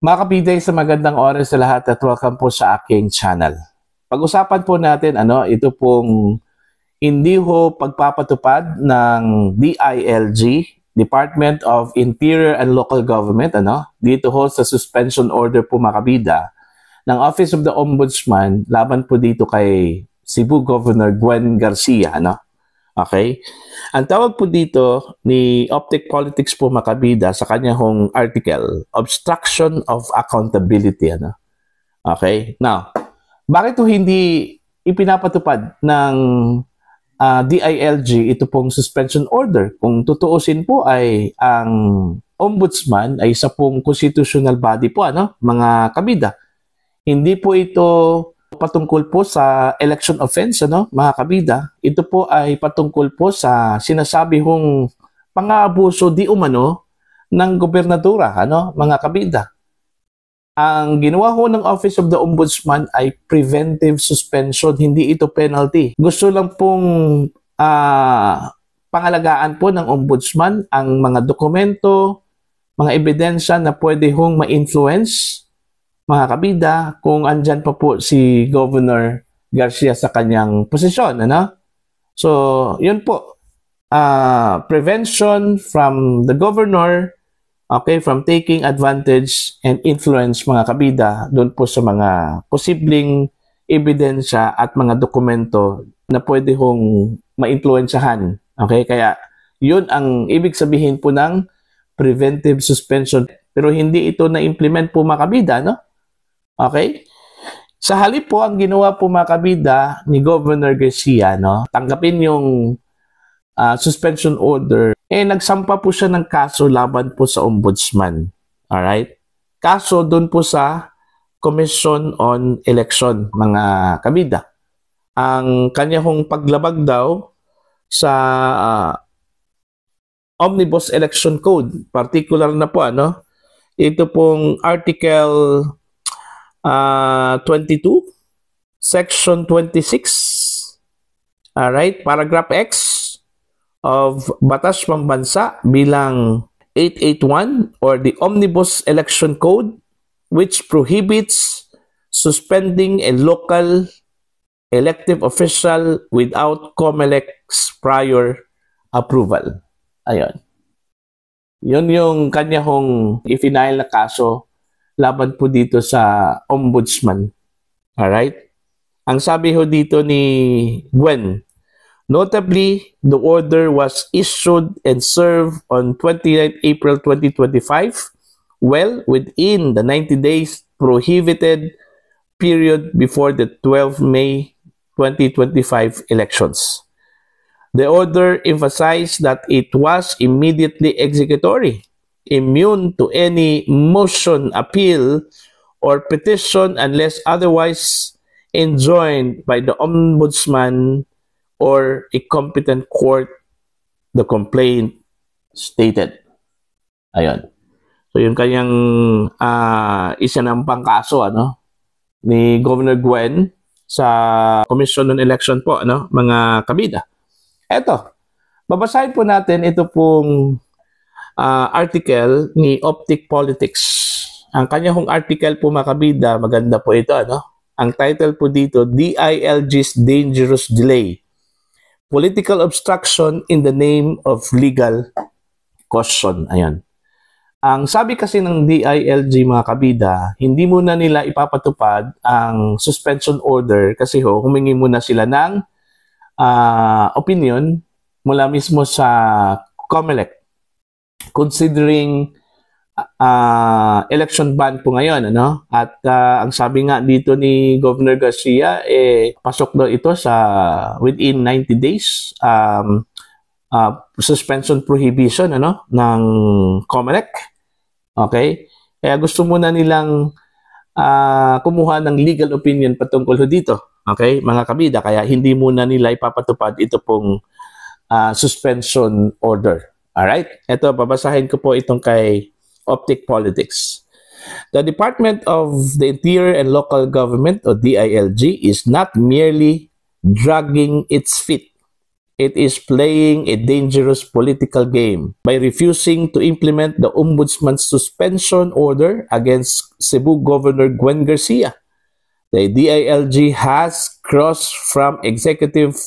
Mga kapiday, sa magandang oras sa lahat at welcome po sa aking channel. Pag-usapan po natin ito pong hindi ho pagpapatupad ng DILG, Department of Interior and Local Government, dito ho sa suspension order po mga kabida ng Office of the Ombudsman laban po dito kay Cebu Governor Gwen Garcia, Okay? Ang tawag po dito ni Optic Politics po makabida sa kanyang article, Obstruction of Accountability. Okay? Now, bakit po hindi ipinapatupad ng DILG ito pong suspension order? Kung tutuusin po ay ang Ombudsman ay isa pong constitutional body po, mga kabida. Hindi po ito patungkol po sa election offense, mga kabida. Ito po ay patungkol po sa sinasabi hong pang-aabuso di umano ng gobernadora, mga kabida. Ang ginawa ho ng Office of the Ombudsman ay preventive suspension, hindi ito penalty. Gusto lang pong pangalagaan po ng Ombudsman ang mga dokumento, mga ebidensya na pwede hong ma-influence mga kabida, kung andyan pa po si Governor Garcia sa kanyang posisyon, So, yun po. Prevention from the governor, okay, from taking advantage and influence mga kabida doon po sa mga posibleng ebidensya at mga dokumento na pwede hong ma-influensyahan. Okay, kaya yun ang ibig sabihin po ng preventive suspension. Pero hindi ito na-implement po mga kabida, Okay? Sa halip po, ang ginawa po mga kabida ni Governor Garcia, tanggapin yung suspension order, nagsampa po siya ng kaso laban po sa Ombudsman. Alright? Kaso doon po sa Commission on Election, mga kabida. Ang kanyang paglabag daw sa Omnibus Election Code, particular na po, ito pong Article 22, Section 26, alright, Paragraph X of Batas Pambansa bilang 881 or the Omnibus Election Code, which prohibits suspending a local elective official without COMELEC's prior approval. Ayun. Yun yung kanyang i-file na kaso laban po dito sa Ombudsman. Alright? Ang sabi ho dito ni Gwen, notably, the order was issued and served on 29 April 2025, well within the 90 days prohibited period before the 12 May 2025 elections. The order emphasized that it was immediately executory, immune to any motion, appeal, or petition unless otherwise enjoined by the Ombudsman or a competent court, the complaint stated. Ayun. So, yung kanyang isinampang kaso, ni Governor Gwen sa Commission on Election po, mga kabida. Eto, babasahin po natin ito pong article ni Optic Politics. Ang kanyang article po mga kabida, maganda po ito, Ang title po dito, DILG's Dangerous Delay. Political Obstruction in the Name of Legal Caution. Ayan. Ang sabi kasi ng DILG mga kabida, hindi muna nila ipapatupad ang suspension order kasi humingi muna sila ng opinion mula mismo sa COMELEC. Considering election ban po ngayon, At ang sabi nga dito ni Governor Garcia, pasok daw ito sa within 90 days suspension prohibition, ng COMELEC. Okay? Kaya gusto muna nilang kumuha ng legal opinion patungkol dito. Okay? Mga kabida, kaya hindi muna nila ipapatupad ito pong suspension order. Alright? Ito, babasahin ko po itong kay Optic Politics. The Department of the Interior and Local Government, or DILG, is not merely dragging its feet. it is playing a dangerous political game by refusing to implement the Ombudsman's suspension order against Cebu Governor Gwen Garcia. The DILG has crossed from executive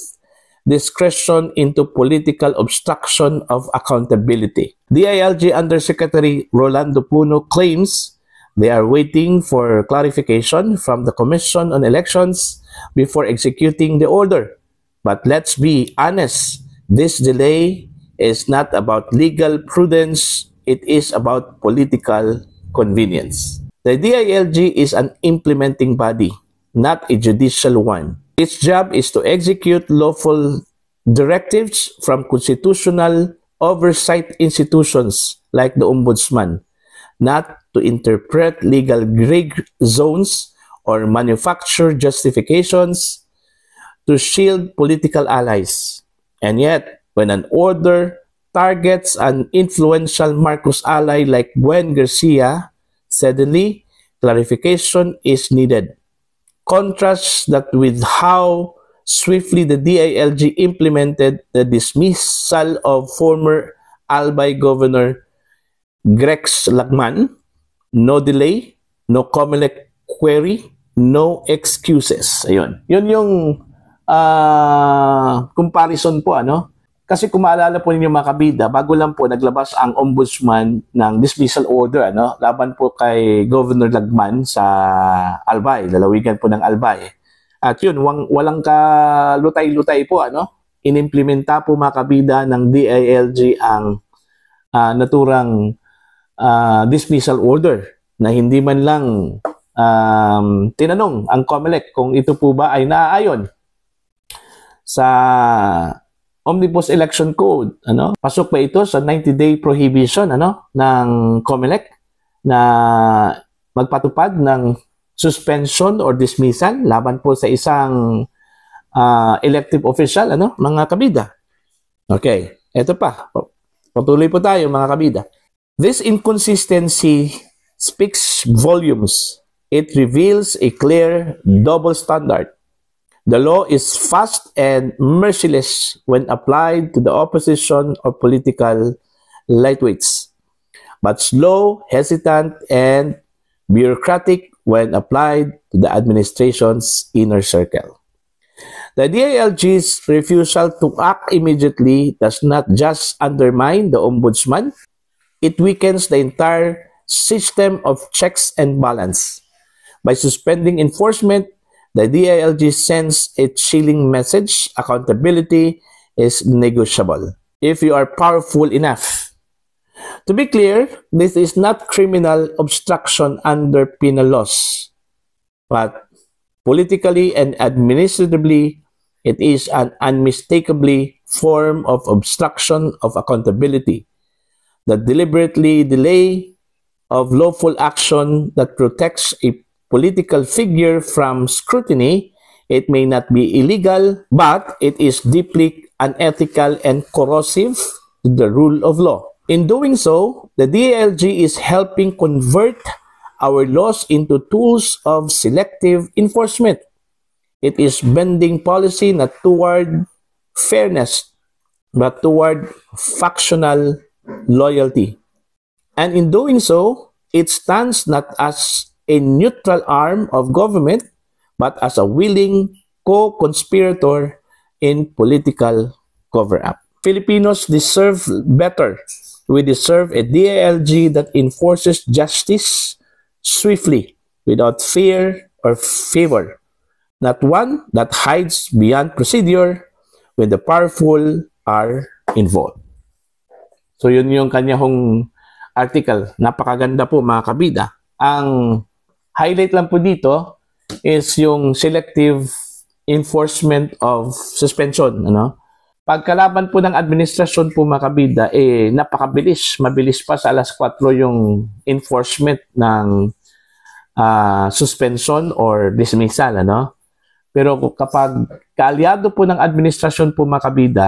discretion into political obstruction of accountability. DILG Undersecretary Rolando Puno claims they are waiting for clarification from the Commission on Elections before executing the order. But let's be honest, this delay is not about legal prudence, it is about political convenience. The DILG is an implementing body, not a judicial one. Its job is to execute lawful directives from constitutional oversight institutions like the Ombudsman, not to interpret legal gray zones or manufacture justifications to shield political allies. And yet, when an order targets an influential Marcos ally like Gwen Garcia, suddenly, clarification is needed. Contrast that with how swiftly the DILG implemented the dismissal of former Albay Governor Grex Lagman. No delay, no COMELEC query, no excuses. Ayun. Yun yung comparison po, ano? Kasi kung maalala po ninyo mga kabida, bago lang po naglabas ang ombudsman ng dismissal order, ano, laban po kay Governor Lagman sa Albay, lalawigan po ng Albay. At yun, walang kalutay-lutay po, ano, inimplementa po mga kabida ng DILG ang naturang dismissal order na hindi man lang tinanong ang COMELEC kung ito po ba ay naaayon sa Omnibus Election Code, ano? Pasok ba ito sa 90-day prohibition, ano, ng COMELEC na magpatupad ng suspension or dismissal laban po sa isang elective official, ano, mga kabida. Okay, eto pa. Patuloy po tayo mga kabida. This inconsistency speaks volumes. It reveals a clear double standard. The law is fast and merciless when applied to the opposition or political lightweights, but slow, hesitant, and bureaucratic when applied to the administration's inner circle. The DILG's refusal to act immediately does not just undermine the ombudsman, it weakens the entire system of checks and balance. By suspending enforcement, the DILG sends a chilling message: accountability is negotiable if you are powerful enough. To be clear, this is not criminal obstruction under penal laws, but politically and administratively, it is an unmistakably form of obstruction of accountability. The deliberately delay of lawful action that protects a political figure from scrutiny. It may not be illegal, but it is deeply unethical and corrosive to the rule of law. In doing so, the DILG is helping convert our laws into tools of selective enforcement. It is bending policy not toward fairness, but toward factional loyalty. And in doing so, it stands not as a neutral arm of government, but as a willing co-conspirator in political cover-up. Filipinos deserve better. We deserve a DILG that enforces justice swiftly, without fear or favor, not one that hides beyond procedure when the powerful are involved. So yun yung kanyang article. Napakaganda po mga kabida. Ang highlight lang po dito is yung selective enforcement of suspension, ano? Pagkalaban po ng administrasyon po mga kabida, napakabilis. Mabilis pa sa alas 4 yung enforcement ng suspension or dismissal, ano? Pero kapag kaalyado po ng administrasyon po mga kabida,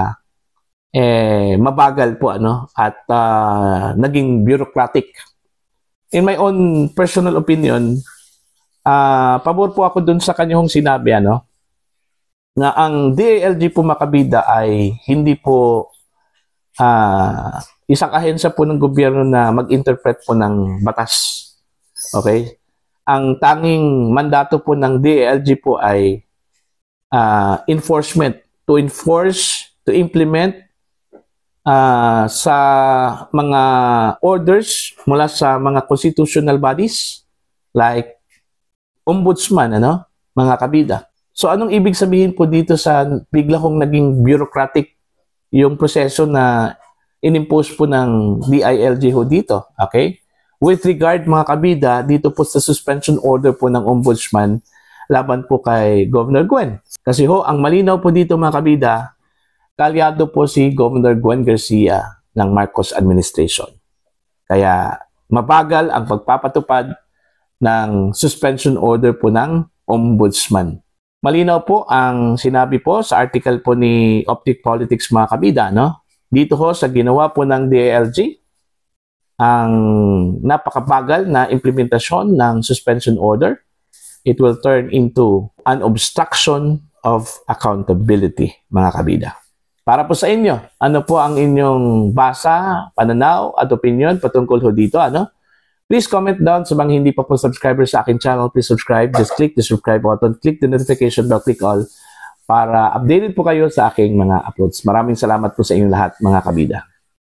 mabagal po, ano? At naging bureaucratic. In my own personal opinion, pabor po ako dun sa kanyang sinabi, ano? na ang DILG po mga kabida ay hindi po isang ahensya po ng gobyerno na mag-interpret po ng batas. Okay? Ang tanging mandato po ng DILG po ay enforcement. To enforce, to implement sa mga orders mula sa mga constitutional bodies like ombudsman, mga kabida. So anong ibig sabihin po dito sa bigla kong naging bureaucratic yung proseso na inimpose po ng DILG ho dito, okay? With regard mga kabida, dito po sa suspension order po ng ombudsman laban po kay Governor Gwen. Kasi ho, ang malinaw po dito mga kabida, kalyado po si Governor Gwen Garcia ng Marcos administration. Kaya mabagal ang pagpapatupad ng suspension order po ng ombudsman. Malinaw po ang sinabi po sa article po ni Optic Politics mga kabida, Dito ho sa ginawa po ng DILG, ang napakabagal na implementasyon ng suspension order, it will turn into an obstruction of accountability, mga kabida. Para po sa inyo, ano po ang inyong basa, pananaw at opinion patungkol ho dito, Please comment down sa mga hindi pa po subscriber sa aking channel. Please subscribe. Just click the subscribe button. Click the notification bell. Click all para updated po kayo sa aking mga uploads. Maraming salamat po sa inyong lahat, mga kabida.